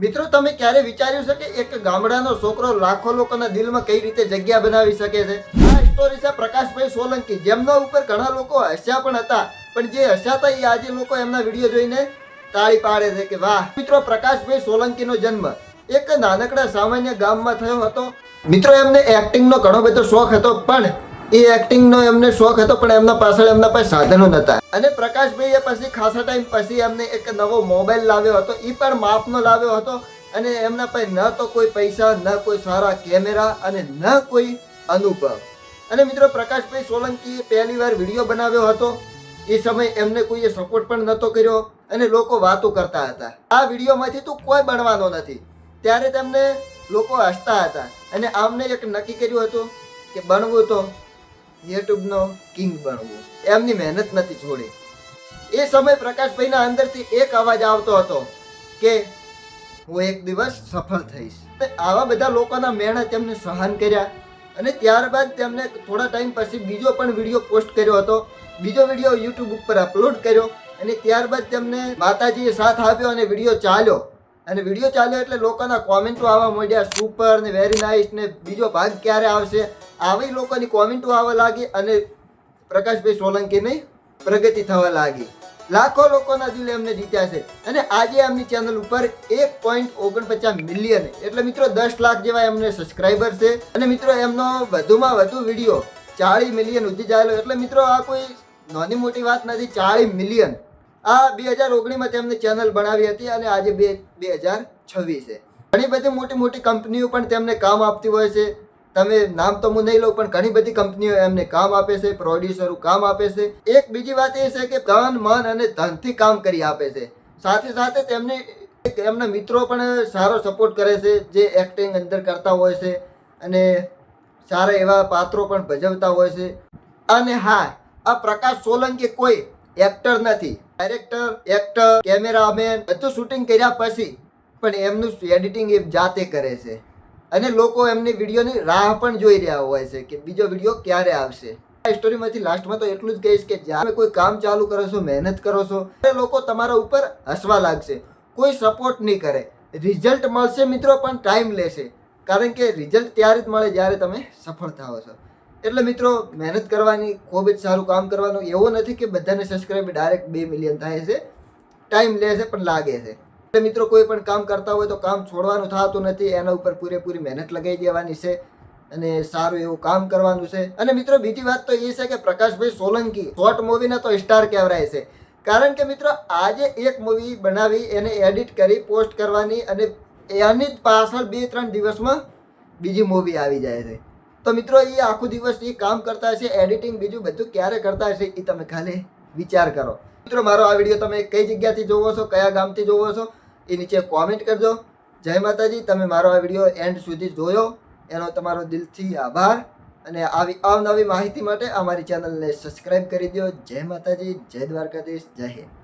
મિત્રો તમે ક્યારે વિચાર્યું છે કે એક ગામડાનો છોકરો લાખો લોકોના દિલમાં કઈ રીતે જગ્યા બનાવી શકે છે? આ સ્ટોરી છે પ્રકાશભાઈ સોલંકી, જેમના ઉપર ઘણા લોકો હસ્યા પણ હતા, પણ જે હસ્યા હતા એ આજે લોકો એમના વિડીયો જોઈને તાળી પાડે છે કે વાહ. મિત્રો પ્રકાશભાઈ સોલંકીનો જન્મ એક નાનકડા સામાન્ય ગામમાં થયો હતો. મિત્રો એમને એક્ટિંગનો ઘણો બધો શોખ હતો, પણ એ એક્ટિંગનો એમને શોખ હતો પણ એમના પાસે સાધનો નહોતા. અને પ્રકાશભાઈએ પછી ખાસા ટાઈમ પછી એમને એક નવો મોબાઈલ લાવ્યો હતો, એ પણ માપનો લાવ્યો હતો. અને એમના પાસે ન તો કોઈ પૈસા, ન કોઈ સારા કેમેરા અને ન કોઈ અનુભવ. અને મિત્રો પ્રકાશભાઈ સોલંકીએ પહેલી વાર વિડીયો બનાવ્યો હતો. એ સમય એમને કોઈએ સપોર્ટ પણ નહોતો કર્યો અને લોકો વાતો કરતા હતા, આ વિડીયોમાંથી તું કોઈ બનવાનો નથી. ત્યારે તેમને લોકો હસતા હતા અને આમને એક નક્કી કર્યું હતું કે બનવું તો યુટ્યુબનો કિંગ બનવું. એમની મહેનત નથી છોડી. એ સમય પ્રકાશભાઈના અંદરથી એક અવાજ આવતો હતો કે હું એક દિવસ સફળ થઈશ. આવા બધા લોકોના મહેનત તેમને સહન કર્યા અને ત્યારબાદ તેમને થોડા ટાઈમ પછી બીજો પણ વિડીયો પોસ્ટ કર્યો હતો. બીજો વિડીયો યુટ્યુબ ઉપર અપલોડ કર્યો અને ત્યારબાદ તેમને માતાજીએ સાથ આપ્યો અને વિડીયો ચાલ્યો. અને વિડીયો ચાલ્યો એટલે લોકોના કોમેન્ટો આવવા માંડ્યા, સુપર ને વેરી નાઇસ ને બીજો ભાગ ક્યારે આવશે, આવી લોકોની કોમેન્ટો આવવા લાગી અને પ્રકાશભાઈ સોલંકીની પ્રગતિ થવા લાગી. લાખો લોકોના દિલ એમને જીત્યા છે અને આજે એમની ચેનલ ઉપર 1.49 મિલિયન એટલે મિત્રો 10 લાખ જેવા એમને સબસ્ક્રાઈબર છે. અને મિત્રો એમનો વધુમાં વધુ વિડીયો 40 મિલિયન સુધી ચાલ્યો. એટલે મિત્રો આ કોઈ નાની મોટી વાત નથી. 40 મિલિયન આ 2019માં તેમને ચેનલ બનાવી હતી અને આજે 2026 છે. ઘણી બધી મોટી મોટી કંપનીઓ પણ તેમને કામ આપતી હોય છે. તમે નામ તો હું નહીં લઉં, પણ ઘણી બધી કંપનીઓ એમને કામ આપે છે, પ્રોડ્યુસરો કામ આપે છે. એક બીજી વાત એ છે કે તન મન અને ધનથી કામ કરી આપે છે. સાથે સાથે એમના મિત્રો પણ સારો સપોર્ટ કરે છે, જે એક્ટિંગ અંદર કરતા હોય છે અને સારા એવા પાત્રો પણ ભજવતા હોય છે. અને હા, આ પ્રકાશ સોલંકી કોઈ એક્ટર નથી, ડાયરેક્ટર, એક્ટર, કેમેરામેન બધું શૂટિંગ કર્યા પછી પણ એમનું એડિટિંગ એ જાતે કરે છે અને લોકો એમની વિડીયોની રાહ પણ જોઈ રહ્યા હોય છે કે બીજો વિડીયો ક્યારે આવશે. આ સ્ટોરીમાંથી લાસ્ટમાં તો એટલું જ કહીશ કે જ્યારે કોઈ કામ ચાલુ કરો છો, મહેનત કરો છો, ત્યારે લોકો તમારા ઉપર હસવા લાગશે, કોઈ સપોર્ટ નહીં કરે. રિઝલ્ટ મળશે મિત્રો, પણ ટાઈમ લેશે, કારણ કે રિઝલ્ટ ત્યારે જ મળે જ્યારે તમે સફળ થાઓ છો. એટલે મિત્રો મહેનત કરવાની, ખૂબ જ સારું કામ કરવાનું. એવું નથી કે બધાને સબસ્ક્રાઈબ ડાયરેક્ટ 2 મિલિયન થાય છે, ટાઈમ લે છે પણ લાગે છે. એટલે મિત્રો કોઈ પણ કામ કરતા હોય તો કામ છોડવાનું થતું નથી, એના ઉપર પૂરેપૂરી મહેનત લગાવી દેવાની છે અને સારું એવું કામ કરવાનું છે. અને મિત્રો બીજી વાત તો એ છે કે પ્રકાશભાઈ સોલંકી શોર્ટ મૂવીના તો સ્ટાર કહેવાય છે, કારણ કે મિત્રો આજે એક મૂવી બનાવી, એને એડિટ કરી પોસ્ટ કરવાની અને એની જ પાછળ 2-3 દિવસમાં બીજી મૂવી આવી જાય છે. તો મિત્રો એ આખો દિવસ એ કામ કરતા હશે, એડિટિંગ બીજું બધું ક્યારે કરતા હશે એ તમે ખાલી વિચાર કરો. મિત્રો મારો આ વિડીયો તમે કઈ જગ્યાથી જોવો છો, કયા ગામથી જોવો છો એ નીચે કોમેન્ટ કરજો. જય માતાજી. તમે મારો આ વિડીયો એન્ડ સુધી જોયો એનો તમારો દિલથી આભાર અને આવી અવનવી માહિતી માટે અમારી ચેનલને સબસ્ક્રાઈબ કરી દો. જય માતાજી, જય દ્વારકાધીશ, જય હિન્દ.